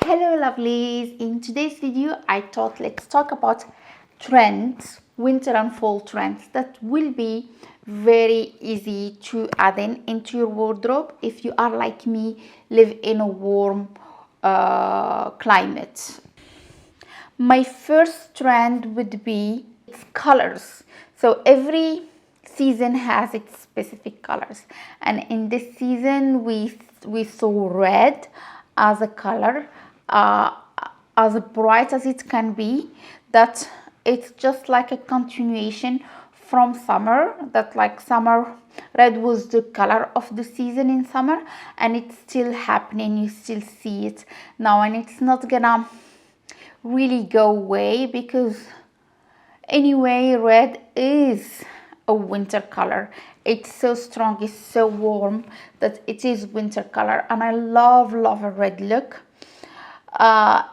Hello lovelies, in today's video I thought let's talk about trends, winter and fall trends that will be very easy to add into your wardrobe if you are like me, live in a warm climate. My first trend would be its colors. So every season has its specific colors, and in this season we saw red as a color, as bright as it can be, that it's just like a continuation from summer, that like summer red was the color of the season in summer, and it's still happening. You still see it now, and it's not gonna really go away because anyway red is a winter color. It's so strong, it's so warm that it is winter color, and I love a red look.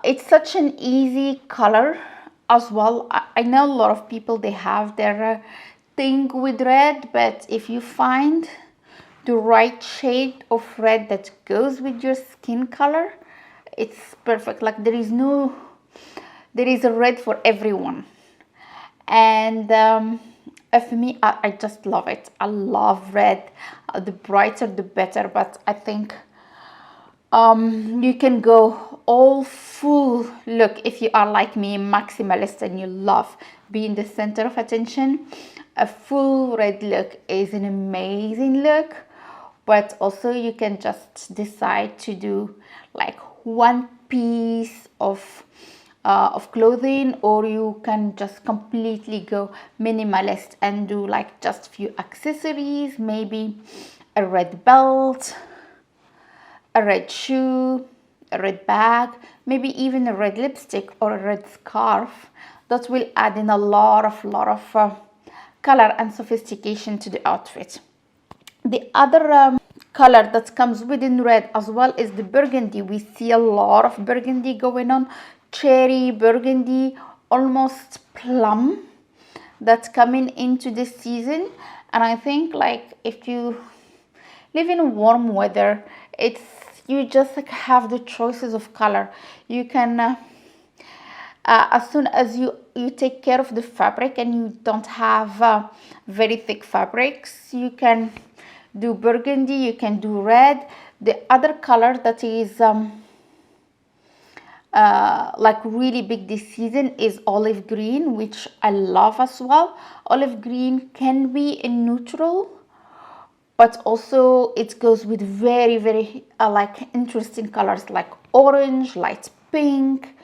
It's such an easy color as well. I know a lot of people, they have their thing with red, but if you find the right shade of red that goes with your skin color, it's perfect. Like there is a red for everyone. And for me, I just love it. I love red. The brighter the better, but I think you can go all full look if you are like me, maximalist, and you love being the center of attention. A full red look is an amazing look, but also you can just decide to do like one piece of clothing, or you can just completely go minimalist and do like just few accessories, maybe a red belt, a red shoe, a red bag, maybe even a red lipstick or a red scarf. That will add in a lot of color and sophistication to the outfit. The other color that comes within red as well is the burgundy. We see a lot of burgundy going on, cherry burgundy, almost plum, that's coming into this season. And I think like if you live in warm weather, it's you just like have the choices of color. You can as soon as you take care of the fabric and you don't have very thick fabrics, you can do burgundy, you can do red. The other color that is like really big this season is olive green, which I love as well. Olive green can be a neutral, but also it goes with very like interesting colors like orange, light pink,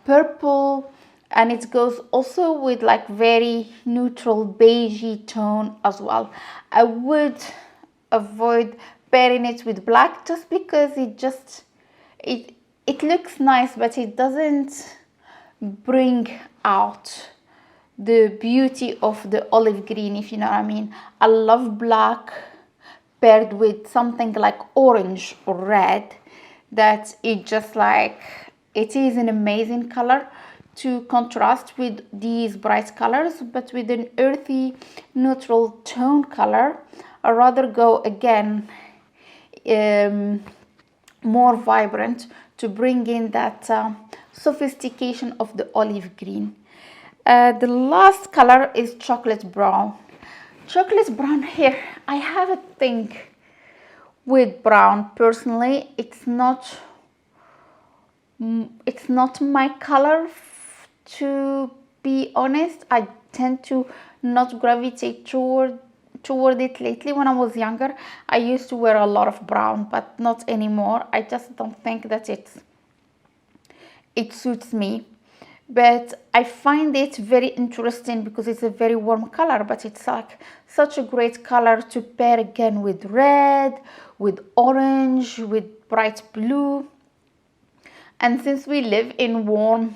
purple, and it goes also with like very neutral beigey tone as well. I would avoid pairing it with black just because it looks nice, but it doesn't bring out the beauty of the olive green, if you know what I mean. I love black paired with something like orange or red, that it just like it is an amazing color to contrast with these bright colors, but with an earthy neutral tone color. I rather go again more vibrant to bring in that sophistication of the olive green. The last color is chocolate brown. Chocolate brown, here I have a thing with brown. Personally, it's not my color, to be honest. I tend to not gravitate toward it lately. When I was younger, I used to wear a lot of brown, but not anymore. I just don't think that it suits me. But I find it very interesting because it's a very warm color, but it's like such a great color to pair again with red, with orange, with bright blue. And since we live in warm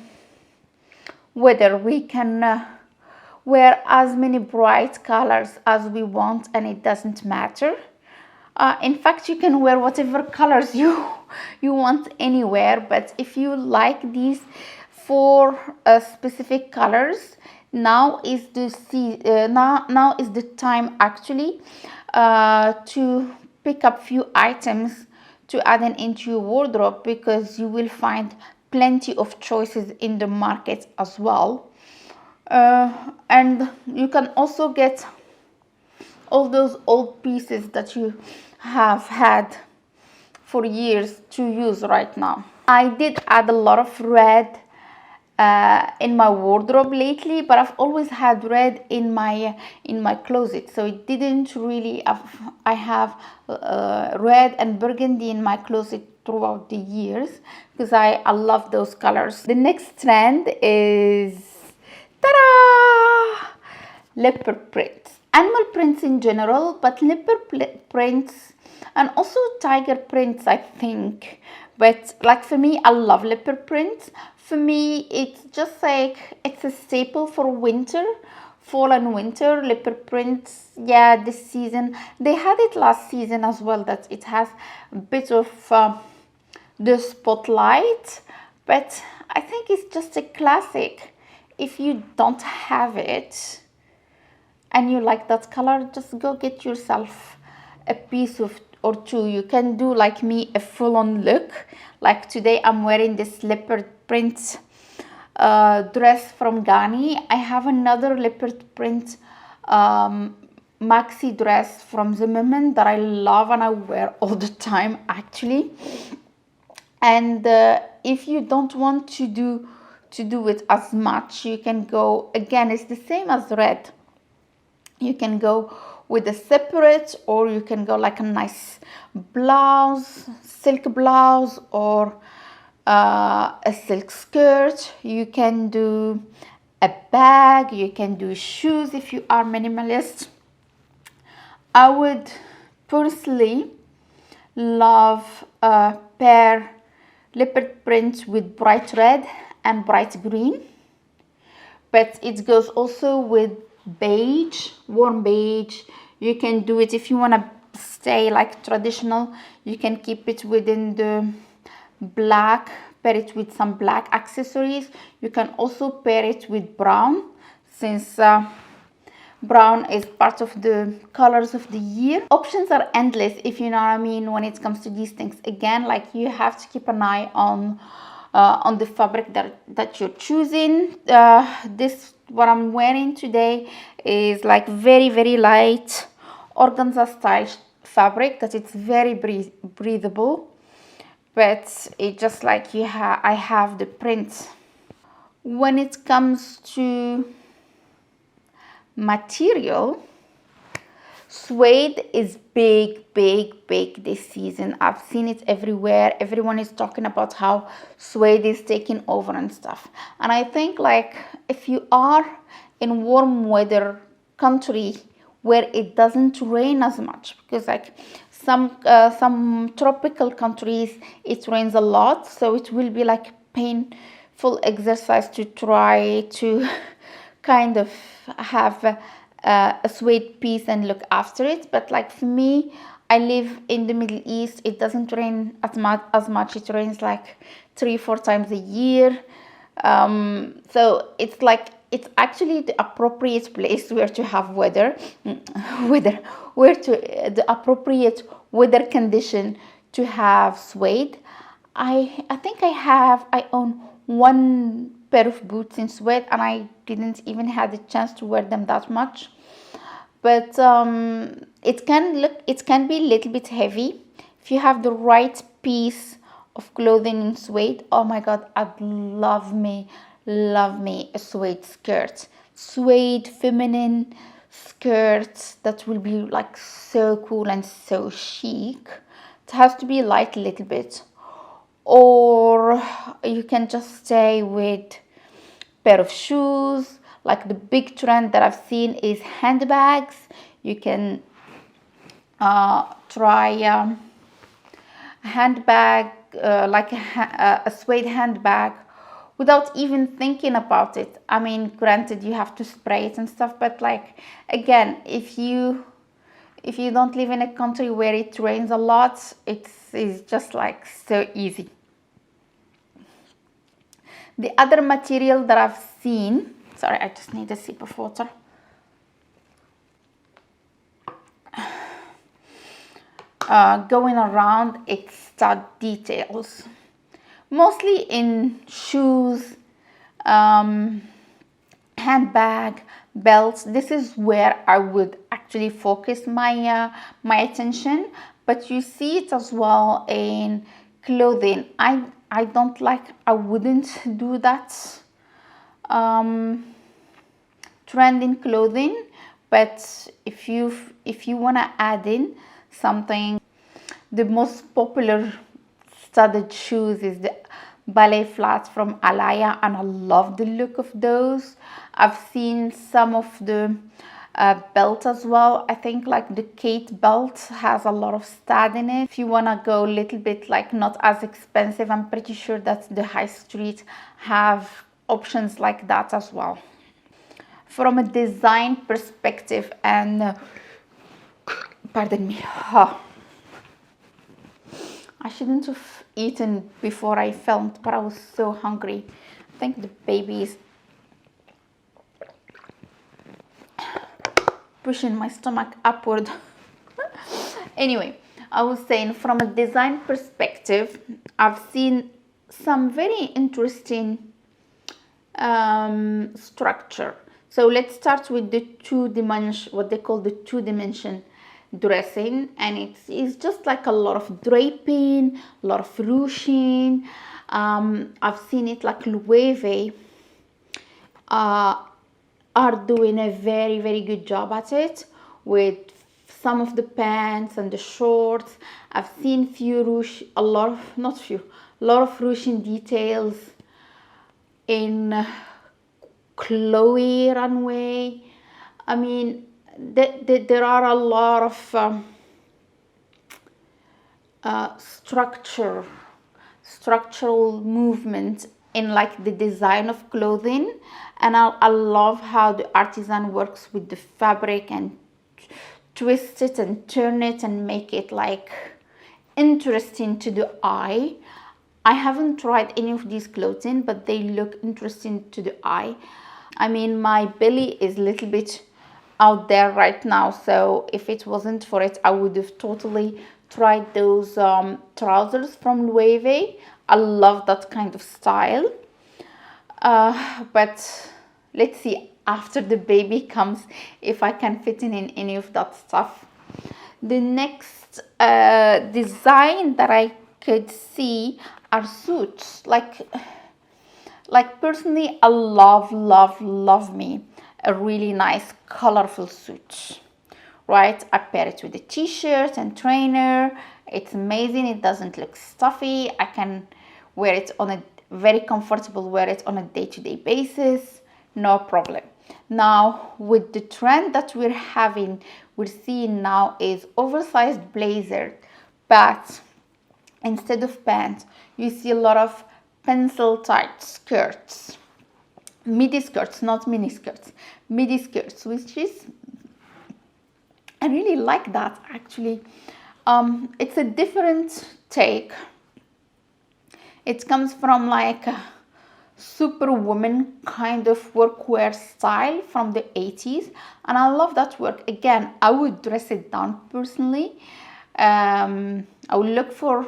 weather, we can wear as many bright colors as we want, and it doesn't matter. In fact, you can wear whatever colors you want anywhere, but if you like these four specific colors, now is the time actually to pick up few items to add in into your wardrobe, because you will find plenty of choices in the market as well. And you can also get all those old pieces that you have had for years to use right now. I did add a lot of red in my wardrobe lately, but I've always had red in my closet, so it didn't really I have red and burgundy in my closet throughout the years, because I love those colors. The next trend is, ta-da, leopard prints. Animal prints in general, but leopard prints and also tiger prints, I think. But like for me, I love leopard prints. For me, it's just like, it's a staple for winter, fall and winter. Leopard prints, yeah, this season. They had it last season as well, that it has a bit of the spotlight. But I think it's just a classic. If you don't have it and you like that color, just go get yourself a piece of or two. You can do like me, a full-on look. Like today I'm wearing this leopard print dress from Ghani. I have another leopard print maxi dress from Zimmerman that I love and I wear all the time actually. And if you don't want to do it as much, you can go, again, it's the same as red. You can go with a separate, or you can go like a nice blouse, silk blouse, or a silk skirt. You can do a bag, you can do shoes if you are minimalist. I would personally love a pair leopard print with bright red and bright green, but it goes also with beige, warm beige. You can do it if you want to stay like traditional. You can keep it within the black, pair it with some black accessories. You can also pair it with brown, since brown is part of the colors of the year. Options are endless, if you know what I mean, when it comes to these things. Again, like, you have to keep an eye on the fabric that you're choosing. This, what I'm wearing today, is like very, very light organza style fabric, that it's very breathable, but it just like I have the print. When it comes to material, suede is big this season. I've seen it everywhere. Everyone is talking about how suede is taking over and stuff. And I think, like, if you are in warm weather country where it doesn't rain as much, because like some tropical countries it rains a lot, so it will be like painful exercise to try to kind of have a suede piece and look after it. But like for me, I live in the Middle East. It doesn't rain as much. It rains like 3-4 times a year. So it's like, it's actually the appropriate place where to have the appropriate weather condition to have suede. I think I own one pair of boots in suede, and I didn't even have the chance to wear them that much. But it can be a little bit heavy. If you have the right piece of clothing in suede, oh my god, I'd love me a suede skirt. Suede feminine skirt that will be like so cool and so chic. It has to be light a little bit, or you can just stay with pair of shoes. Like, the big trend that I've seen is handbags. You can try a handbag, like a suede handbag, without even thinking about it. I mean, granted, you have to spray it and stuff, but like, again, if you don't live in a country where it rains a lot, it's just like so easy. The other material that I've seen, sorry, I just need a sip of water. going around its stud details, mostly in shoes, handbag, belts. This is where I would actually focus my attention, but you see it as well in clothing. I don't like, I wouldn't do that trend in clothing, but if you want to add in something, the most popular studded shoes is the ballet flats from Alaya, and I love the look of those. I've seen some of the belt as well. I think like the Kate belt has a lot of stud in it. If you want to go a little bit like not as expensive, I'm pretty sure that the high street have options like that as well. From a design perspective, and pardon me, I shouldn't have eaten before I filmed, but I was so hungry. I think the baby is pushing my stomach upward. Anyway, I was saying from a design perspective, I've seen some very interesting structure. So let's start with the two-dimension, what they call the two-dimension dressing, and it's just like a lot of draping, a lot of ruching. I've seen it like Loewe are doing a very, very good job at it with some of the pants and the shorts. I've seen a lot of ruching details in Chloe runway. I mean, there are a lot of structural movement in like the design of clothing, and I love how the artisan works with the fabric and twist it and turn it and make it like interesting to the eye. I haven't tried any of these clothing, but they look interesting to the eye. I mean, my belly is a little bit out there right now, so if it wasn't for it, I would have totally tried those trousers from Loewe. I love that kind of style, but let's see after the baby comes if I can fit in any of that stuff. The next design that I could see are suits. Like personally, I love me a really nice colorful suit, right? I pair it with a t-shirt and trainer. It's amazing. It doesn't look stuffy. I can wear it on a very comfortable, wear it on a day-to-day basis, no problem. Now with the trend that we're seeing now is oversized blazer, but instead of pants, you see a lot of pencil tight skirts, midi skirts, not mini skirts, midi skirts, which is, I really like that actually. It's a different take. It comes from like a superwoman kind of workwear style from the 80s, and I love that work. Again, I would dress it down personally. I would look for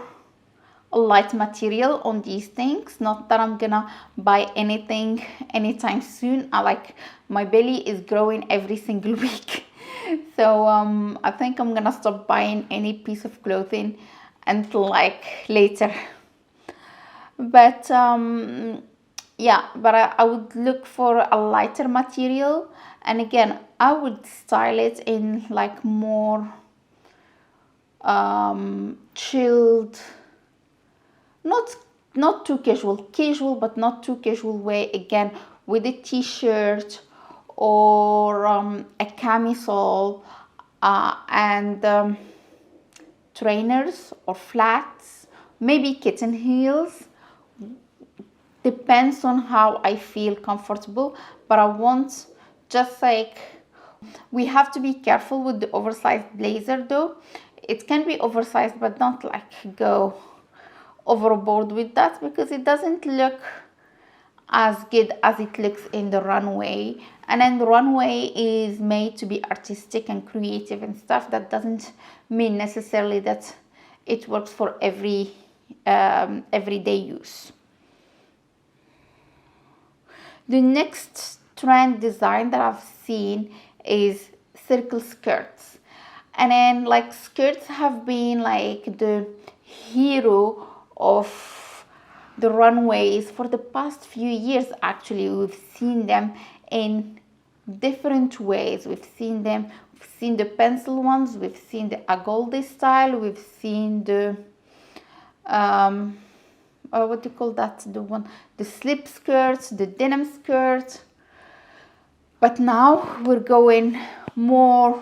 a light material on these things. Not that I'm gonna buy anything anytime soon. My belly is growing every single week. So I think I'm gonna stop buying any piece of clothing until like later. But yeah, but I would look for a lighter material, and again I would style it in like more chilled, not too casual, but not too casual way, again with a t-shirt or a camisole and trainers or flats, maybe kitten heels. Depends on how I feel comfortable, but I want just like, we have to be careful with the oversized blazer though. It can be oversized, but don't like go overboard with that, because it doesn't look as good as it looks in the runway. And then the runway is made to be artistic and creative and stuff. That doesn't mean necessarily that it works for everyday use. The next trend design that I've seen is circle skirts. And then like skirts have been like the hero of the runways for the past few years. Actually, we've seen them in different ways. We've seen the pencil ones, we've seen the agolde style, we've seen the what do you call that, the slip skirts, the denim skirt. But now we're going more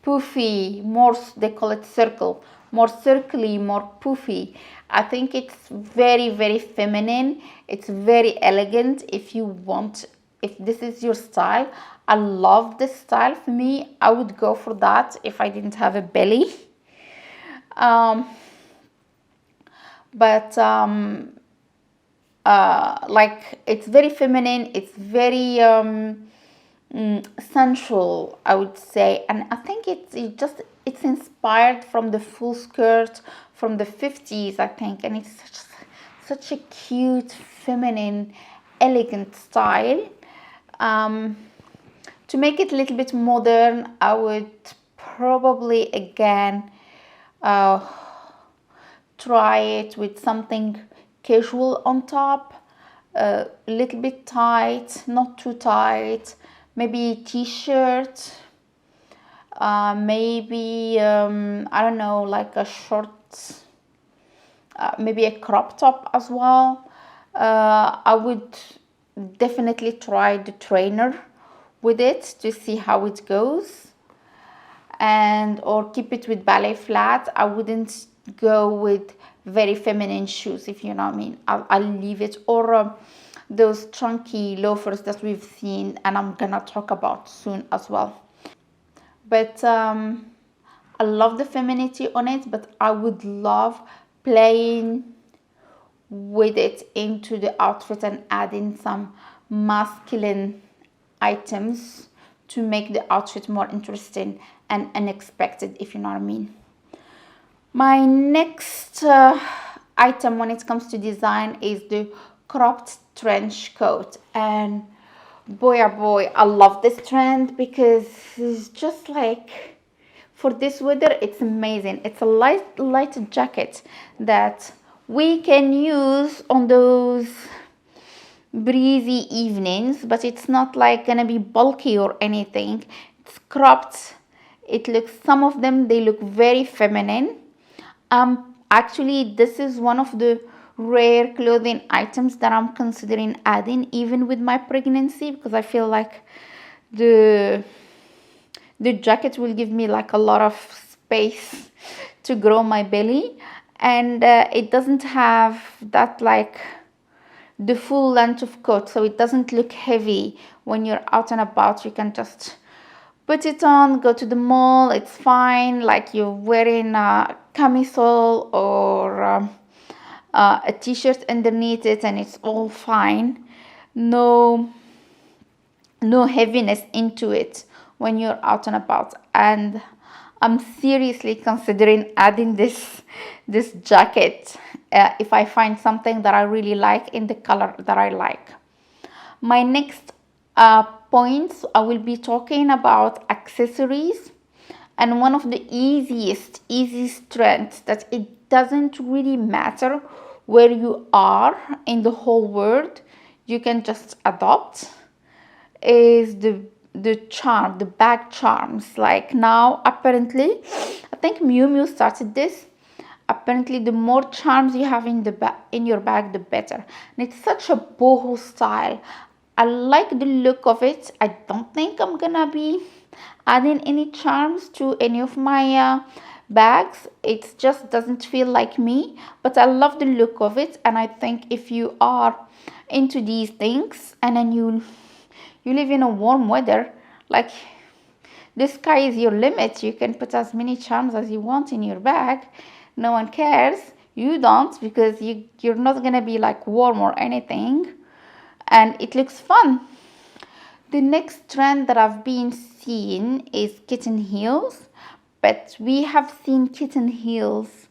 poofy, more, they call it circle, more circly, more poofy. I think it's very, very feminine. It's very elegant. If this is your style, I love this style. For me, I would go for that if I didn't have a belly. Like it's very feminine. It's very sensual, I would say, and I think it's inspired from the full skirt from the 50s, I think, and it's such a cute, feminine, elegant style. To make it a little bit modern, I would probably again try it with something casual on top, a little bit tight, not too tight. Maybe a t-shirt, maybe I don't know, like a short, maybe a crop top as well. I would definitely try the trainer with it to see how it goes, or keep it with ballet flat. I wouldn't go with very feminine shoes, if you know what I mean. I'll leave it, or those chunky loafers that we've seen and I'm gonna talk about soon as well. But I love the femininity on it, but I would love playing with it into the outfit and adding some masculine items to make the outfit more interesting and unexpected, if you know what I mean. My next item when it comes to design is the cropped trench coat, and boy oh boy, I love this trend because it's just like, for this weather, it's amazing. It's a light jacket that we can use on those breezy evenings, but it's not like gonna be bulky or anything. It's cropped. It looks, some of them, they look very feminine. Actually, this is one of the rare clothing items that I'm considering adding even with my pregnancy, because I feel like the jacket will give me like a lot of space to grow my belly, and it doesn't have that like the full length of coat, so it doesn't look heavy when you're out and about. You can just put it on, go to the mall, it's fine, like you're wearing a camisole or a t-shirt underneath it, and it's all fine. No heaviness into it when you're out and about. And I'm seriously considering adding this jacket if I find something that I really like in the color that I like. My next points, I will be talking about accessories, and one of the easiest trends that it doesn't really matter where you are in the whole world, you can just adopt, is the bag charms. Like now, apparently, I think Miu Miu started this. Apparently, the more charms you have in your bag, the better. And it's such a boho style. I like the look of it. I don't think I'm gonna be adding any charms to any of my bags. It just doesn't feel like me, but I love the look of it. And I think if you are into these things, and then you live in a warm weather, like the sky is your limit. You can put as many charms as you want in your bag. No one cares. You don't, because you're not gonna be like warm or anything. and it looks fun. The next trend that I've been seeing is kitten heels, but we have seen kitten heels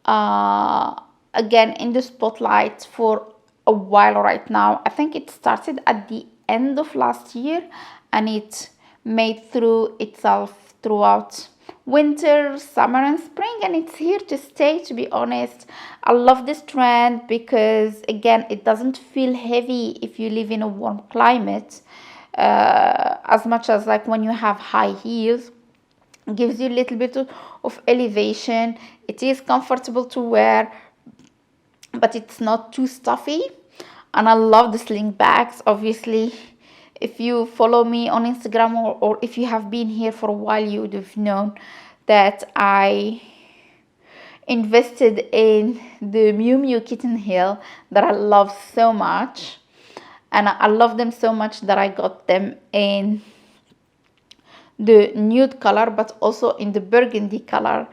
again in the spotlight for a while right now. I think it started at the end of last year and it made through itself throughout winter, summer and spring, and it's here to stay, to be honest. I love this trend because again it doesn't feel heavy if you live in a warm climate, as much as like when you have high heels. It gives you a little bit of elevation. It is comfortable to wear, but it's not too stuffy. And I love the sling bags. Obviously, if you follow me on Instagram, or if you have been here for a while, you would have known that I invested in the Miu Miu kitten heel that I love so much, and I love them so much that I got them in the nude color but also in the burgundy color.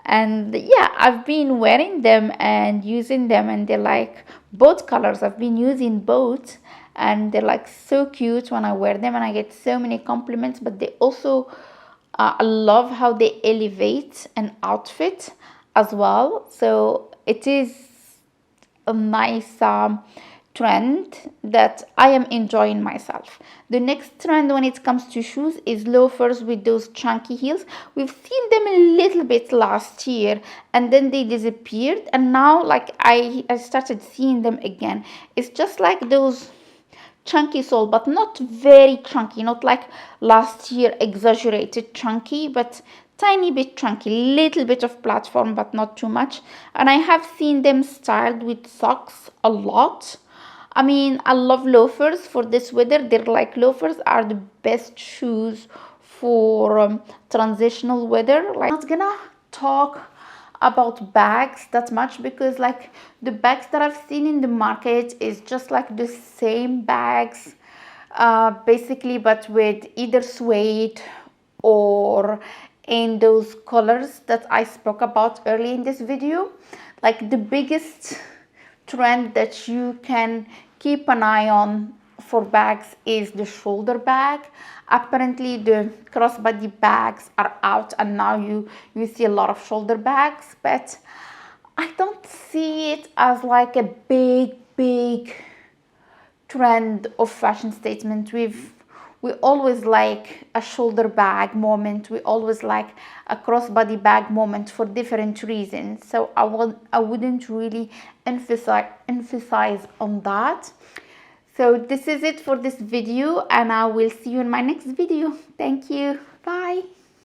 And yeah, I've been wearing them and using them, and they're like both colors. I've been using both and they're like so cute when I wear them, and I get so many compliments. But they also I love how they elevate an outfit as well, so it is a nice trend that I am enjoying myself. The next trend when it comes to shoes is loafers with those chunky heels. We've seen them a little bit last year and then they disappeared, and now like I started seeing them again. It's just like those chunky sole, but not very chunky, not like last year exaggerated chunky, but tiny bit chunky, little bit of platform but not too much. And I have seen them styled with socks a lot. I mean, I love loafers for this weather. They're like, loafers are the best shoes for transitional weather. Like, I'm not gonna talk about bags that much because like the bags that I've seen in the market is just like the same bags basically, but with either suede or in those colors that I spoke about early in this video. Like the biggest trend that you can keep an eye on for bags is the shoulder bag. Apparently the crossbody bags are out and now you see a lot of shoulder bags, but I don't see it as like a big trend of fashion statement. We always like a shoulder bag moment. We always like a crossbody bag moment for different reasons. So I wouldn't really emphasize on that. So this is it for this video, and I will see you in my next video. Thank you. Bye.